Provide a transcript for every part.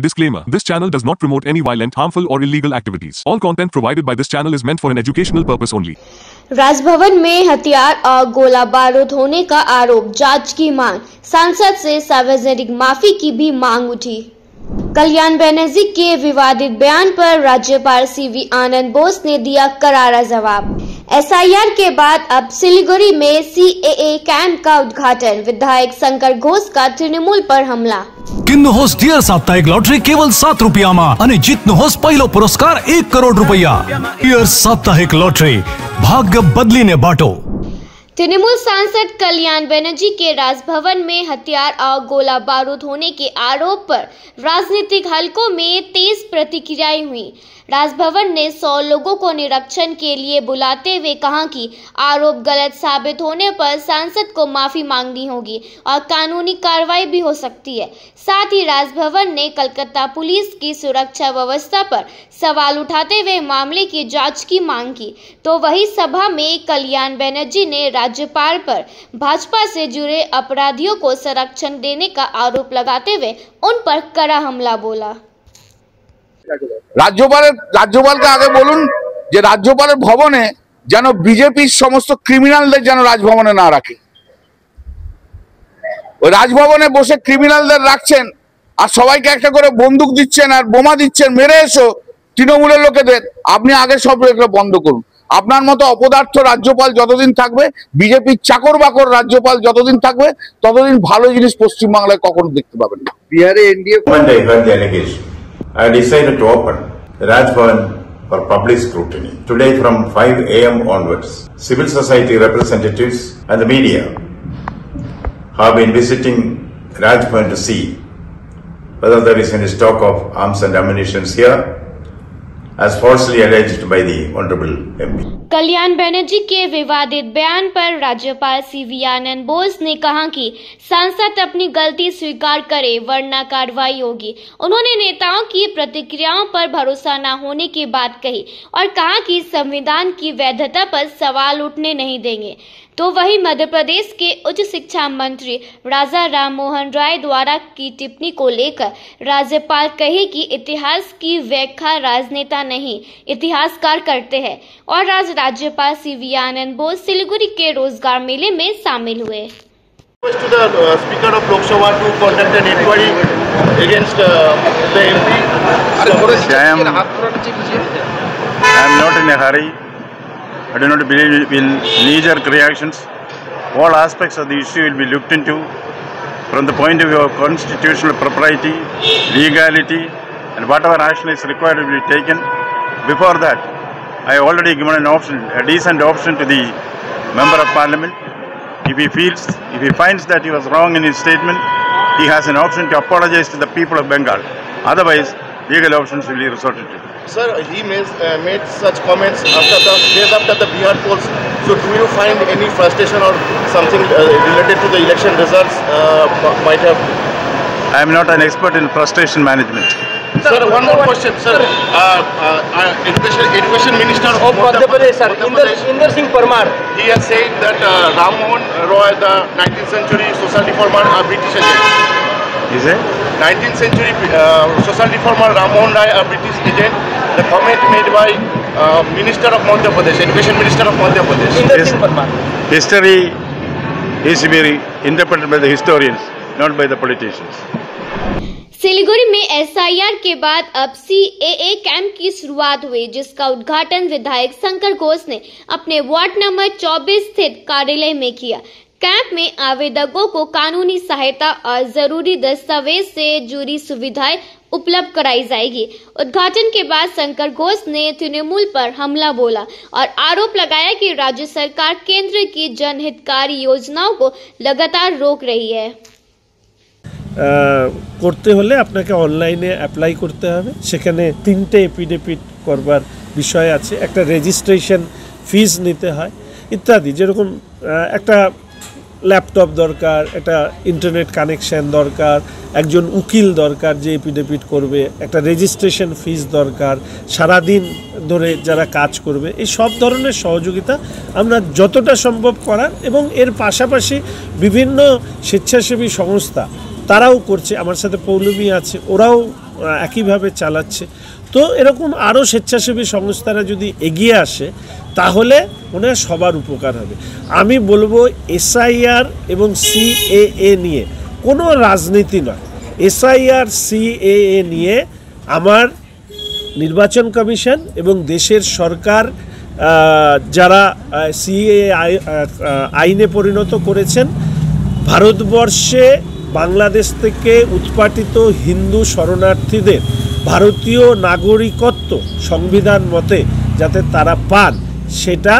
Disclaimer: This channel does not promote any violent, harmful, or illegal activities. All content provided by this channel is meant for an educational purpose only. Raj Bhavan में हथियार और गोला बारूद होने का आरोप, जांच की मांग। सांसद से सार्वजनिक माफी की भी मांग उठी। कल्याण बनर्जी के विवादित बयान पर राज्यपाल सीवी आनंद बोस ने दिया करारा जवाब। एसआईआर के बाद अब सिलीगुड़ी में सीएए कैंप का उद्घाटन, विधायक शंकर घोष का तृणमूल पर हमला। किन्नुहोस् डियर साप्ताहिक लॉटरी केवल 7 रुपयामा अनि जित्नुहोस् पहिलो पुरस्कार 1 करोड रुपैयाँ। डियर साप्ताहिक लॉटरी, भाग्य बदलिने बाटो। तृणमूल सांसद कल्याण बनर्जी के राजभवन में हथियार और गोला बारूद होने के आरोप पर राजनीतिक हलकों में तेज प्रतिक्रियाएं हुई। राजभवन ने 100 लोगों को निरीक्षण के लिए बुलाते हुए कहा कि आरोप गलत साबित होने पर सांसद को माफी मांगनी होगी और कानूनी कार्रवाई भी हो सकती है। साथ ही राजभवन ने कलकत्ता पुलिस की सुरक्षा व्यवस्था पर सवाल उठाते हुए मामले की जांच की मांग की। तो वही सभा में कल्याण बनर्जी ने राज्यपाल पर भाजपा से जुड़े अपराधियों को संरक्षण देने का आरोप लगाते हुए उन पर कड़ा हमला बोला। राज्यपालকে আগে বলুন যে রাজ্যপালের ভবনে যেন বিজেপির সমস্ত ক্রিমিনালদের যেন রাজভবনে না রাখে। ওই রাজভবনে বসে ক্রিমিনালদের রাখছেন আর সবাইকে একটা করে বন্দুক দিচ্ছেন আর বোমা দিচ্ছেন, মেরে এসো তৃণমূলের লোকেদের। আপনি আগে সব এগুলো বন্ধ করুন। আপনার মতো অপদার্থ রাজ্যপাল যতদিন থাকবে, বিজেপির চাকর বাকর রাজ্যপাল যতদিন থাকবে, ততদিন ভালো জিনিস পশ্চিমবাংলায় কখনো দেখতে পাবেন না। বিহারে NDA I decided to open the Raj Bhavan for public scrutiny. Today from 5 a.m. onwards, civil society representatives and the media have been visiting Raj Bhavan to see whether there is any stock of arms and ammunition here, as falsely alleged by the Honorable MP. Kalyan Banerjee के विवादित बयान पर राज्यपाल CV आनंद बोस ने कहा कि सांसद अपनी गलती स्वीकार करे वरना कार्रवाई होगी। उन्होंने नेताओं की प्रतिक्रियाओं पर भरोसा न होने की बात कही और कहा कि संविधान की वैधता पर सवाल उठने नहीं देंगे। तो वही मध्य प्रदेश के उच्च शिक्षा मंत्री राजा राम मोहन राय द्वारा की टिप्पणी को लेकर राज्यपाल कहे कि इतिहास की व्याख्या राजनेता नहीं इतिहासकार करते हैं। और राज्यपाल सीवी आनंद बोस सिलीगुड़ी के रोजगार मेले में शामिल हुए। To the Speaker of Lok Sabha to conduct an inquiry against the MP. I am not in a hurry. I do not believe in knee-jerk reactions. All aspects of the issue will be looked into from the point of view of constitutional propriety, legality, and whatever action is required will be taken. Before that, I have already given an option, a decent option to the Member of Parliament. If he finds that he was wrong in his statement, he has an option to apologize to the people of Bengal. Otherwise, legal options will be resorted to. Sir, he made such comments days after the Bihar polls. So do you find any frustration or something related to the election results might have? I am not an expert in frustration management. Sir, one more question, sir. Education Minister of Madhya Pradesh, sir, Inder Singh Parmar, he has said that Ram Mohan Roy, the 19th century social reformer, a British agent. Is it? 19th century social reformer Ram Mohan Roy, a British agent. The comment made by Minister of Madhya Pradesh, Education Minister of Madhya Pradesh. Inder Singh Parmar. History is to be interpreted by the historians, not by the politicians. Siliguri में SIR के बाद अब CAA camp की शुरुआत हुई, जिसका उद्घाटन विधायक शंकर घोष ने अपने वार्ड नंबर 24 स्थित कार्यालय में किया। कैंप में आवेदकों को कानूनी सहायता और जरूरी दस्तावेज से जुड़ी सुविधाएं उपलब्ध कराई जाएगी। उद्घाटन के बाद शंकर घोष ने तृणमूल पर हमला बोला और आरोप लगाया कि राज्य सरकार केंद्र की जनहितकारी योजनाओं को लगातार रोक रही है। করতে হলে আপনাকে অনলাইনে অ্যাপ্লাই করতে হবে। সেখানে 3টে এফিডেভিট করবার বিষয় আছে, একটা রেজিস্ট্রেশন ফিস নিতে হয় ইত্যাদি। যেরকম একটা ল্যাপটপ দরকার, একটা ইন্টারনেট কানেকশন দরকার, একজন উকিল দরকার যে এফিডেভিট করবে, একটা রেজিস্ট্রেশন ফিস দরকার, সারাদিন ধরে যারা কাজ করবে, এই সব ধরনের সহযোগিতা আমরা যতটা সম্ভব করার এবং এর পাশাপাশি বিভিন্ন স্বেচ্ছাসেবী সংস্থা তারাও করছে। আমার সাথে পৌলমী আছে, ওরাও একইভাবে চালাচ্ছে। তো এরকম আরও স্বেচ্ছাসেবী সংস্থারা যদি এগিয়ে আসে তাহলে মনে হয় সবার উপকার হবে। আমি বলবো SIR এবং CAA নিয়ে কোনো রাজনীতি নয়। SIR CAA নিয়ে আমার নির্বাচন কমিশন এবং দেশের সরকার যারা CAA আইনে পরিণত করেছেন, ভারতবর্ষে বাংলাদেশ থেকে উৎপাটিত হিন্দু শরণার্থীদের ভারতীয় নাগরিকত্ব সংবিধান মতে যাতে তারা পান, সেটা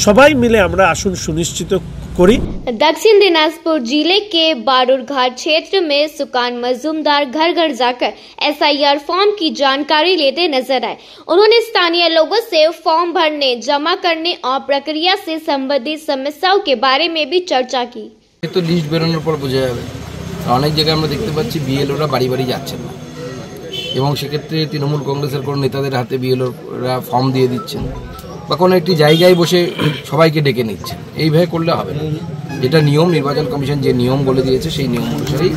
সবাই মিলে আমরা আসুন সুনিশ্চিত করি। दक्षिण दिनाजपुर जिले के बारूरघाट क्षेत्र में सुकान मजूमदार घर घर जाकर SIR फॉर्म की जानकारी लेते नजर आए। उन्होंने स्थानीय लोगों से फॉर्म भरने, जमा करने और प्रक्रिया से संबंधित समस्याओं के बारे में भी चर्चा की। तो लिस्ट বেরোনোর পর বোঝা যাবে। অনেক জায়গায় আমরা দেখতে পাচ্ছি BLOরা বাড়ি বাড়ি যাচ্ছেন না, এবং সেক্ষেত্রে তৃণমূল কংগ্রেসের কোনো নেতাদের হাতে BLOরা ফর্ম দিয়ে দিচ্ছেন বা কোনো একটি জায়গায় বসে সবাইকে ডেকে নিচ্ছেন। এইভাবে করলে হবে না। যেটা নিয়ম, নির্বাচন কমিশন যে নিয়ম বলে দিয়েছে সেই নিয়ম অনুসারেই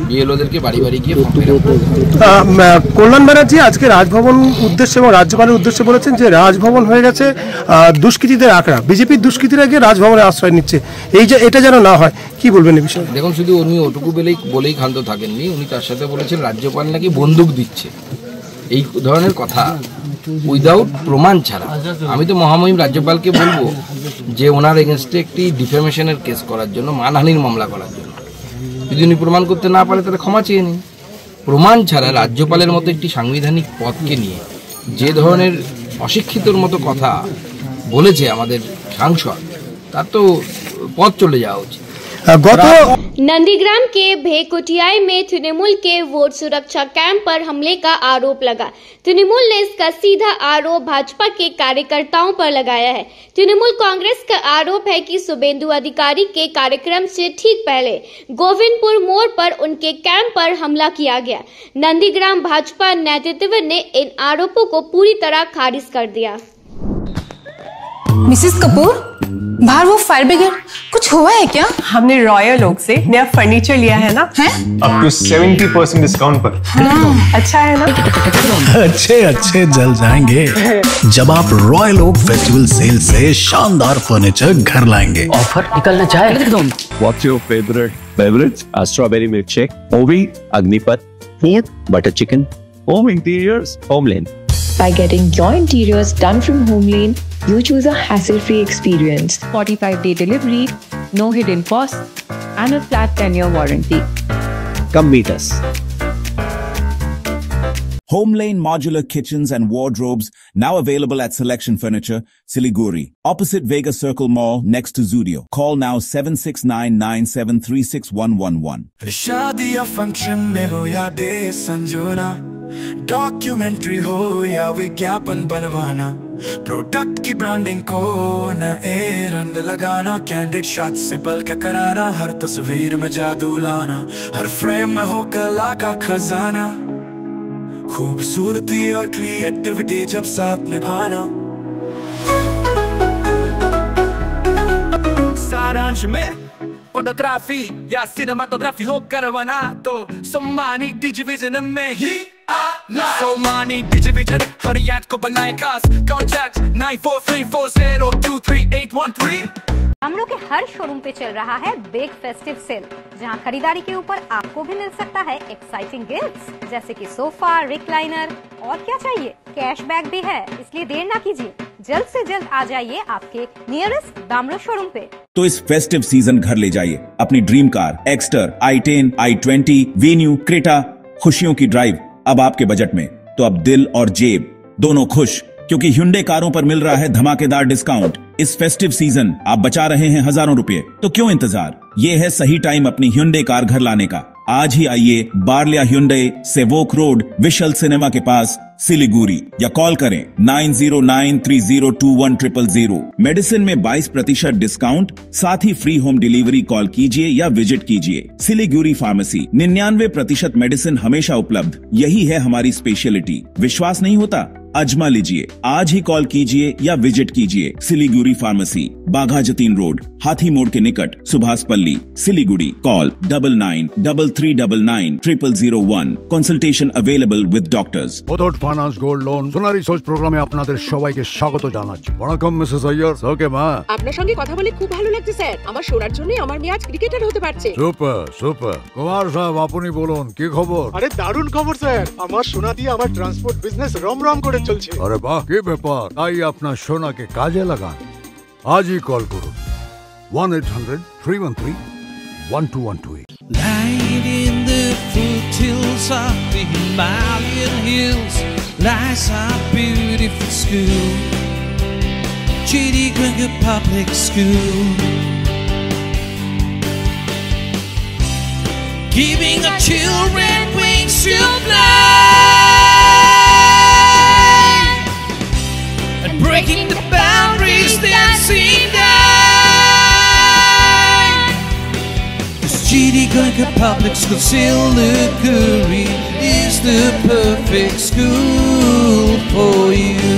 BLOদেরকে বাড়ি বাড়ি গিয়ে ফর্ম ফিল আপ করতে হবে। কল্যাণ ব্যানার্জি আজকে রাজভবন উদ্দেশ্যে এবং রাজ্যপালের উদ্দেশ্যে বলেছেন যে রাজভবন হয়ে গেছে দুষ্কৃতীদের আখড়া, বিজেপির দুষ্কৃতীরা গিয়ে রাজভবনে আশ্রয় নিচ্ছে, এটা যেন না হয়, কি বলবেন এই বিষয়ে? দেখুন, শুধু উনি ওটুকু বলেই ক্ষান্ত থাকেননি, উনি তার সাথে বলেছেন রাজ্যপাল নাকি বন্দুক দিচ্ছে, এই ধরনের কথা উইদাউট প্রমাণ ছাড়া। আমি তো মহামহিম রাজ্যপালকে বলবো যে ওনার এগেনস্টে একটি ডিফেমেশনের কেস করার জন্য, মানহানির মামলা করার জন্য, যদি উনি প্রমাণ করতে না পারে তাহলে ক্ষমা চেয়ে নিন। প্রমাণ ছাড়া রাজ্যপালের মতো একটি সাংবিধানিক পদকে নিয়ে যে ধরনের অশিক্ষিতর মতো কথা বলেছে আমাদের সাংসদ, তার তো পদ চলে যাওয়া উচিত। नंदीग्राम के भेकुटियाई में तृणमूल के वोट सुरक्षा कैंप पर हमले का आरोप लगा। तृणमूल ने इसका सीधा आरोप भाजपा के कार्यकर्ताओं पर लगाया है। तृणमूल कांग्रेस का आरोप है कि शुभेंदु अधिकारी के कार्यक्रम से ठीक पहले गोविंदपुर मोड़ पर उनके कैंप पर हमला किया गया। नंदीग्राम भाजपा नेतृत्व ने इन आरोपों को पूरी तरह खारिज कर दिया। मिसेस कपूर, बाहर वो फायर ब्रिगेड, कुछ हुआ है क्या? हमने रॉयल ओक से नया फर्नीचर लिया है ना, अप टू 70% डिस्काउंट पर। अच्छा है ना? अच्छे जल जाएंगे जब आप रॉयल ओक फेस्टिवल सेल से शानदार फर्नीचर घर लाएंगे। ऑफर निकलना चाहे एकदम। What's your favorite beverage? Strawberry milkshake, Ovi, Agnipat, food, butter chicken, home interiors, Homelane. By getting your interiors done from Homelane, you choose a hassle-free experience. 45-day delivery, no hidden costs, and a flat 10-year warranty. Come meet us. Homelane Modular Kitchens and Wardrobes, now available at Selection Furniture, Siliguri, opposite Vega Circle Mall, next to Zudio. Call now 7699736111. शादी या function में हो या day संजोना, documentary हो या विज्ञापन बनवाना, product की ब्रांडिंग को नए रंग लगाना, कैंडिड शॉट से बल्क कराना, हर तस्वीर में जादू लाना, हर फ्रेम में हो कला का खजाना, खूबसूरती और क्रिएटिविटी जब साथ निभाना। सारांश में फोटोग्राफी या सिनेमाटोग्राफी हो करवाना तो सोमानी डिजिविजन में ही आना। सोमानी डिजिविजन हर याद को बनाए खास। कॉन्टैक्ट 9434023813। हम लोग के हर शोरूम पे चल रहा है बिग फेस्टिव सेल, जहां खरीदारी के ऊपर आपको भी मिल सकता है एक्साइटिंग गिफ्ट्स, जैसे कि सोफा, रिक्लाइनर और क्या चाहिए, कैशबैक भी है। इसलिए देर ना कीजिए, जल्द से जल्द आ जाइए आपके नियरेस्ट दामरो शोरूम पे। तो इस फेस्टिव सीजन घर ले जाइए अपनी dream car Exter, i10, i20, venue, Creta. खुशियों की ड्राइव अब आपके बजट में, तो अब दिल और जेब दोनों खुश, क्योंकि Hyundai कारों पर मिल रहा है धमाकेदार डिस्काउंट। इस फेस्टिव सीजन आप बचा रहे हैं हजारों रुपए, तो क्यों इंतजार? ये है सही टाइम अपनी Hyundai कार घर लाने का। आज ही आइए बार्लिया Hyundai, Sevoke road, we shall cinema के पास, सिलीगुड़ी, या कॉल करें 9093021000। मेडिसिन में 22% डिस्काउंट, साथ ही फ्री होम डिलीवरी। कॉल कीजिए या विजिट कीजिए सिलीगुड़ी फार्मेसी। 99% मेडिसिन हमेशा उपलब्ध, यही है हमारी स्पेशलिटी। विश्वास नहीं होता? अजमा लीजिए। आज ही कॉल कीजिए या विजिट कीजिए सिलीगुड़ी फार्मेसी, बाघा जतीन रोड, हाथी मोड़ के निकट, Subhash Palli, Siliguri. Call 9933990001। Consultation available with doctors. Muthoot finance gold loan Sonali Soch প্রোগ্রামে আপনাদের সবাইকে স্বাগত জানাচ্ছি। Welcome Mrs Iyer. ওকে মা, আপনার সঙ্গে কথা বলে খুব ভালো লাগছে স্যার। আমার সোনার জন্য আমার মেয়ে আজ ক্রিকেটার হতে পারছে। Super super. কুমার সাহেব আপনি বলুন কি খবর? আরে দারুণ খবর স্যার, আমার সোনা দিয়ে আমার ট্রান্সপোর্ট বিজনেস রমরম করে চলছে। আরে বাহ, কি ব্যাপার! তাই আপনার সোনাকে কাজে লাগান। আজই কল করুন 1-800-313-1212। Lying in the foothills of the Himalayan hills lies our beautiful school, Chitty Ganga Public School, giving our children wings to fly and breaking the boundaries that seem Chitty Ganga Public School, Siliguri is the perfect school for you.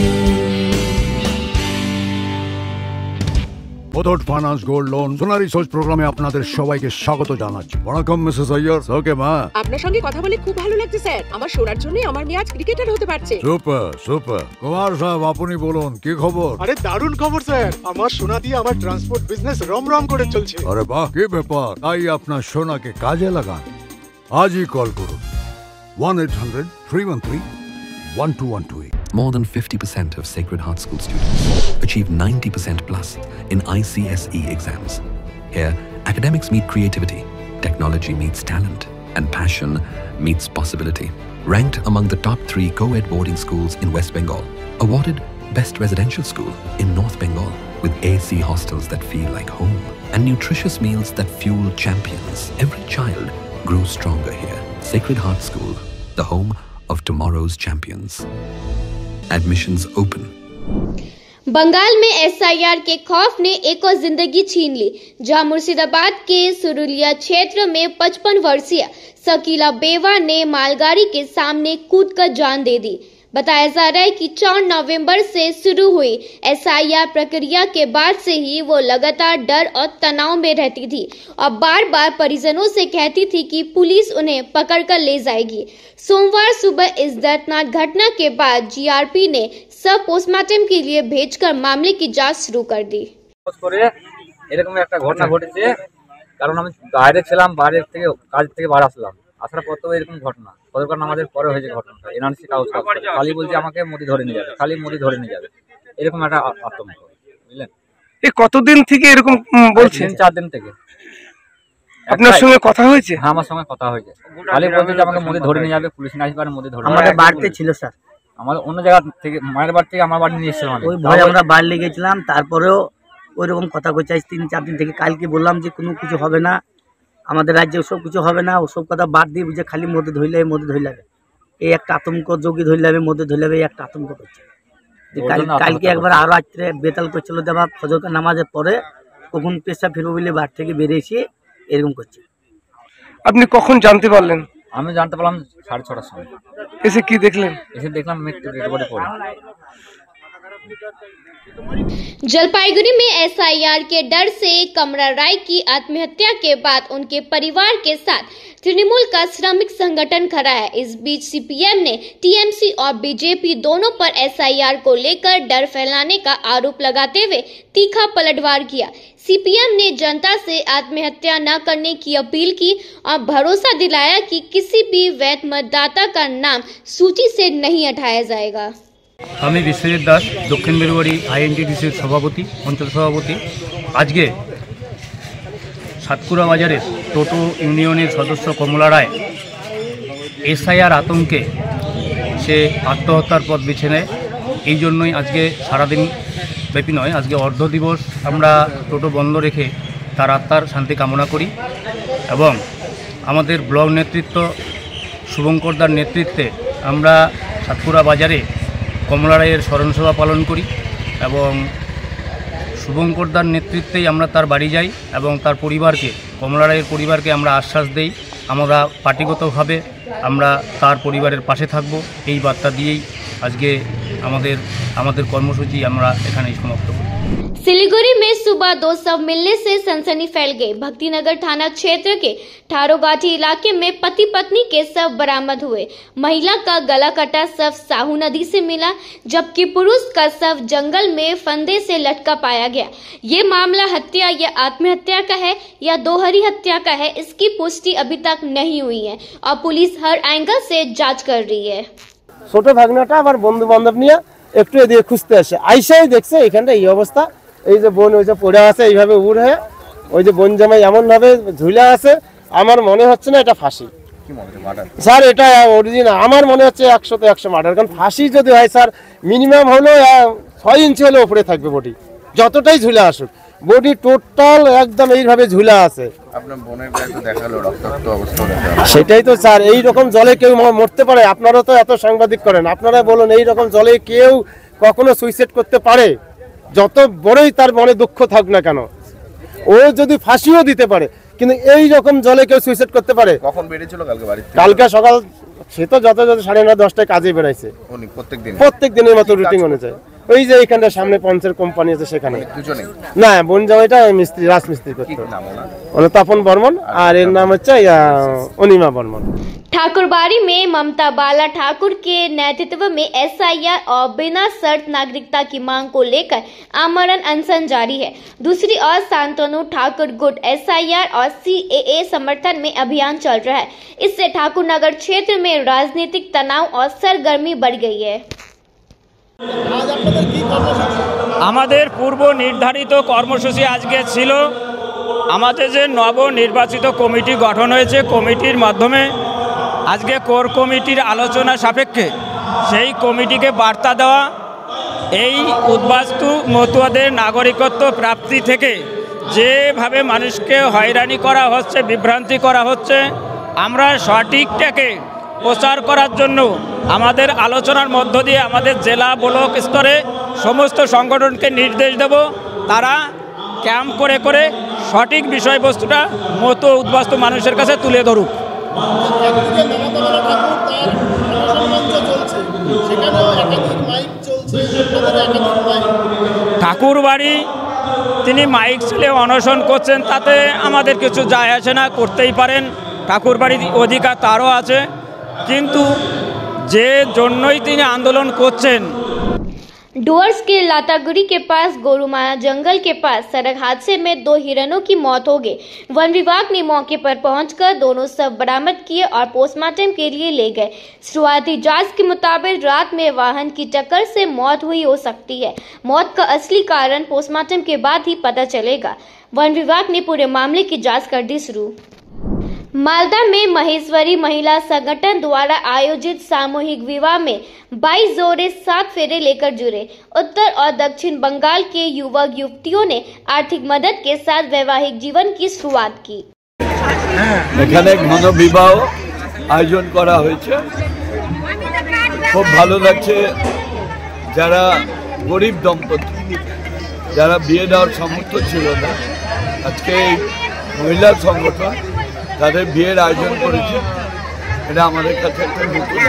Muthoot finance gold loan Sonali Soch প্রোগ্রামে আপনাদের সবাইকে স্বাগত জানাচ্ছি। Welcome Mrs Iyer. ওকে মা, আপনার সঙ্গে কথা বলে খুব ভালো লাগছে স্যার। আমার সোনার জন্য আমার মেয়ে আজ ক্রিকেটার হতে পারছে। Super super. কুমার সাহেব আপনি বলুন কি খবর? আরে দারুণ খবর স্যার, আমার সোনা দিয়ে আমার ট্রান্সপোর্ট বিজনেস রমরম করে চলছে। আরে বাহ, কি ব্যাপার! তাই আপনার সোনাকে কাজে লাগান। আজই কল করুন 1-800-313-1212। More than 50% of Sacred Heart School students achieve 90% plus in ICSE exams. Here, academics meet creativity, technology meets talent, and passion meets possibility. Ranked among the top 3 co-ed boarding schools in West Bengal. Awarded Best Residential School in North Bengal with AC hostels that feel like home and nutritious meals that fuel champions. Every child grew stronger here. Sacred Heart School, the home of tomorrow's champions. Admissions open. Bengal में SIR के खौफ ने एक और जिंदगी छीन ली, जहां मुर्शिदाबाद के सुरुलिया क्षेत्र में 55 वर्षीय शकीला बेवा ने मालगाड़ी के सामने कूदकर जान दे दी। बताया जा रहा है कि 4 नवंबर से शुरू हुई एसआईआर प्रक्रिया के बाद से ही वो लगातार डर और तनाव में रहती थी और बार बार परिजनों से कहती थी कि पुलिस उन्हें पकड़कर ले जाएगी। सोमवार सुबह इस दर्दनाक घटना के बाद जीआरपी ने सब पोस्टमार्टम के लिए भेजकर मामले की जांच शुरू कर दी। এরকম একটা ঘটনা ঘটেছে, কারণ আমি বাইরে ছিলাম, বাইরে থেকে কাজ থেকে বার আসলাম, আসার পর তো এরকম ঘটনা কতক্ষণ আমাদের পরে হয়েছে ঘটনাটা। এনআরসি কাগজ খালি বলছে আমাকে মোদি ধরে নিয়ে যাবে, খালি মোদি ধরে নিয়ে যাবে, এরকম একটা আতঙ্ক, বুঝলেন? এই কতদিন থেকে এরকম বলছেন? 3-4 দিন থেকে। আপনার সঙ্গে কথা হয়েছে? হ্যাঁ, আমার সঙ্গে কথা হয়েছে। খালি বলছে যে আমাকে মোদি ধরে নিয়ে যাবে, পুলিশ না আসবে, মোদি ধরে। আমাদের বাড়িতে ছিল স্যার, আমাদের অন্য জায়গা থেকে, মায়ের বাড়ি থেকে আমার বাড়ি নিয়ে এসেছিলাম। ওই ভয় আমরা বাড়ি লেগেছিলাম, তারপরেও ওইরকম কথা কইছে 3-4 দিন থেকে। কালকে বললাম যে কোনো কিছু হবে না, আমাদের রাজ্যে ওসব কিছু হবে না, ওসব কথা বাদ দিয়ে বুঝে খালি মধ্যে ধরলে এই একটা আতঙ্ক, যোগী ধরলে মধ্যে ধরলে এই একটা আতঙ্ক করছে। কালকে একবার আরো রাত্রে বেতাল করছিল, দেবা ফজর নামাজের পরে কখন পেশা ফিরবো বলে বাড়ি থেকে বেরিয়েছি, এরকম করছে। আপনি কখন জানতে পারলেন? আমি জানতে পারলাম 6:30টার সময়। এসে কি দেখলেন? এসে দেখলাম মৃত্যু রেকর্ডে পড়ে। जलपाईगुड़ी में एसआईआर के डर से कमरा राय की आत्महत्या के बाद उनके परिवार के साथ तृणमूल का श्रमिक संगठन खड़ा है। इस बीच सीपीएम ने टीएमसी और बीजेपी दोनों पर एसआईआर को लेकर डर फैलाने का आरोप लगाते हुए तीखा पलटवार किया। सीपीएम ने जनता से आत्महत्या न करने की अपील की और भरोसा दिलाया कि किसी भी वैध मतदाता का नाम सूची से नहीं हटाया जाएगा। আমি বিশ্বজিৎ দাস, দক্ষিণ বেলুবাড়ি আইএনটিডিসির সভাপতি, অঞ্চল সভাপতি। আজকে সাতকুড়া বাজারের টোটো ইউনিয়নের সদস্য কমলা রায় এসআইআর আতঙ্কে সে আত্মহত্যার পথ বেছে নেয়। এই জন্যই আজকে সারাদিন ব্যাপী নয়, আজকে অর্ধ দিবস আমরা টোটো বন্ধ রেখে তার আত্মার শান্তি কামনা করি এবং আমাদের ব্লক নেতৃত্ব শুভঙ্করদার নেতৃত্বে আমরা সাতকুড়া বাজারে কমলা রায়ের স্মরণসভা পালন করি এবং শুভঙ্করদার নেতৃত্বেই আমরা তার বাড়ি যাই এবং তার পরিবারকে, কমলা রায়ের পরিবারকে আমরা আশ্বাস দেই আমরা পার্টিগতভাবে আমরা তার পরিবারের পাশে থাকব। এই বার্তা দিয়েই আজকে আমাদের কর্মসূচি আমরা এখানেই সমাপ্ত করি। सिलीगुड़ी में सुबह 2 शव मिलने से सनसनी फैल गई। भक्तिनगर थाना क्षेत्र के ठारोगाठी इलाके में पति पत्नी के शव बरामद हुए। महिला का गला कटा शव साहू नदी से मिला, जबकि पुरुष का शव जंगल में फंदे से लटका पाया गया। ये मामला हत्या या आत्महत्या का है या दोहरी हत्या का है, इसकी पुष्टि अभी तक नहीं हुई है और पुलिस हर एंगल से जांच कर रही है। ছোট ভাগনাটা আবার বন্ধু বান্ধব নিয়ে একটু এদিকে খুঁজতে আসে, আইসাই দেখছে এখানটা এই অবস্থা। এই যে বোন ওই যে পড়ে আছে এইভাবে উড় হয়ে, ওই যে বোন জামাই এমন ভাবে ঝুলে আছে, আমার মনে হচ্ছে না এটা ফাঁসি স্যার, এটা অরিজিনাল। আমার মনে হচ্ছে 100 তে 100 মার্ডার, কারণ ফাঁসি যদি হয় স্যার মিনিমাম হলো 6 ইঞ্চি হলে উপরে থাকবে বডি, যতটাই ঝুলে আসুক বডি টোটাল একদম এইভাবে ঝুলে আছে। আপনার বোনের গায়ে তো দেখালো রক্তাক্ত অবস্থা, সেটাই তো স্যার, এই রকম জলে কেউ মরতে পারে? আপনারা তো এত সাংবাদিক করেন, আপনারা বলুন এই রকম জলে কেউ কখনো সুইসাইড করতে পারে? যত বড়ই তার মনে দুঃখ থাক না কেন, ও যদি ফাঁসিও দিতে পারে, কিন্তু এই রকম জলে কেউ সুইসাইড করতে পারে? কখন বেরিয়েছিল কালকে বাড়ি থেকে? কালকে সকাল, সে তো যত 9:30-10টায় কাজে বেরাইছে। উনি প্রত্যেক দিনের মতো রুটিন অনুযায়ী ওই যে এইখানটা সামনে পঞ্চের কোম্পানি আছে সেখানে। দুজনেই না, বোন জামাইটা মিস্ত্রি, রাজমিস্ত্রি করতো, তপন বর্মন, আর এর নাম হচ্ছে অনিমা বর্মন। ठाकुरबाड़ी में ममता बाला ठाकुर के नेतृत्व में एसआईआर और बिना शर्त नागरिकता की मांग को लेकर आमरण अनशन जारी है। दूसरी ओर शांतनु ठाकुर गुट एसआईआर और सीएए समर्थन में अभियान चल रहा है। इससे ठाकुर नगर क्षेत्र में राजनीतिक तनाव और सरगर्मी बढ़ गई है। আমাদের পূর্ব নির্ধারিত কর্মসূচি আজকে ছিল, আমাদের যে নবনির্বাচিত কমিটি গঠন হয়েছে, কমিটির মাধ্যমে আজকে কোর কমিটির আলোচনা সাপেক্ষে সেই কমিটিকে বার্তা দেওয়া, এই উদ্বাস্তু মতুয়াদের নাগরিকত্ব প্রাপ্তি থেকে যেভাবে মানুষকে হয়রানি করা হচ্ছে, বিভ্রান্তি করা হচ্ছে, আমরা সঠিকটাকে প্রচার করার জন্য আমাদের আলোচনার মধ্য দিয়ে আমাদের জেলা ব্লক স্তরে সমস্ত সংগঠনকে নির্দেশ দেব, তারা ক্যাম্প করে করে সঠিক বিষয়বস্তুটা মতো উদ্বাস্তু মানুষের কাছে তুলে ধরুক। ঠাকুরবাড়ি তিনি মাইক ছেলে অনশন করছেন, তাতে আমাদের কিছু যায় আসে না, করতেই পারেন, ঠাকুরবাড়ির অধিকার তারও আছে, কিন্তু যে জন্যই তিনি আন্দোলন করছেন। डुअर्स के लातागुड़ी के पास गोरुमाया जंगल के पास सड़क हादसे में 2 हिरणों की मौत हो गई। वन विभाग ने मौके पर पहुंचकर दोनों शव बरामद किए और पोस्टमार्टम के लिए ले गए। शुरुआती जांच के मुताबिक रात में वाहन की टक्कर से मौत हुई हो सकती है। मौत का असली कारण पोस्टमार्टम के बाद ही पता चलेगा। वन विभाग ने पूरे मामले की जांच कर दी शुरू। मालदा में महेश्वरी महिला संगठन द्वारा आयोजित सामूहिक विवाह में 22 जोड़े 7 फेरे लेकर जुड़े। उत्तर और दक्षिण बंगाल के युवक युवतियों ने आर्थिक मदद के साथ वैवाहिक जीवन की शुरुआत की। এখানে ঘন বিবাহ আয়োজন করা হয়েছে, খুব ভালো লাগছে। যারা গরিব দম্পতি, যারা বিয়ে দেওয়ার সামর্থ্য ছিল না, আজকে মহিলা সংগঠন তাদের বিয়ের আয়োজন করেছে, এটা আমাদের কাছে একটা নতুন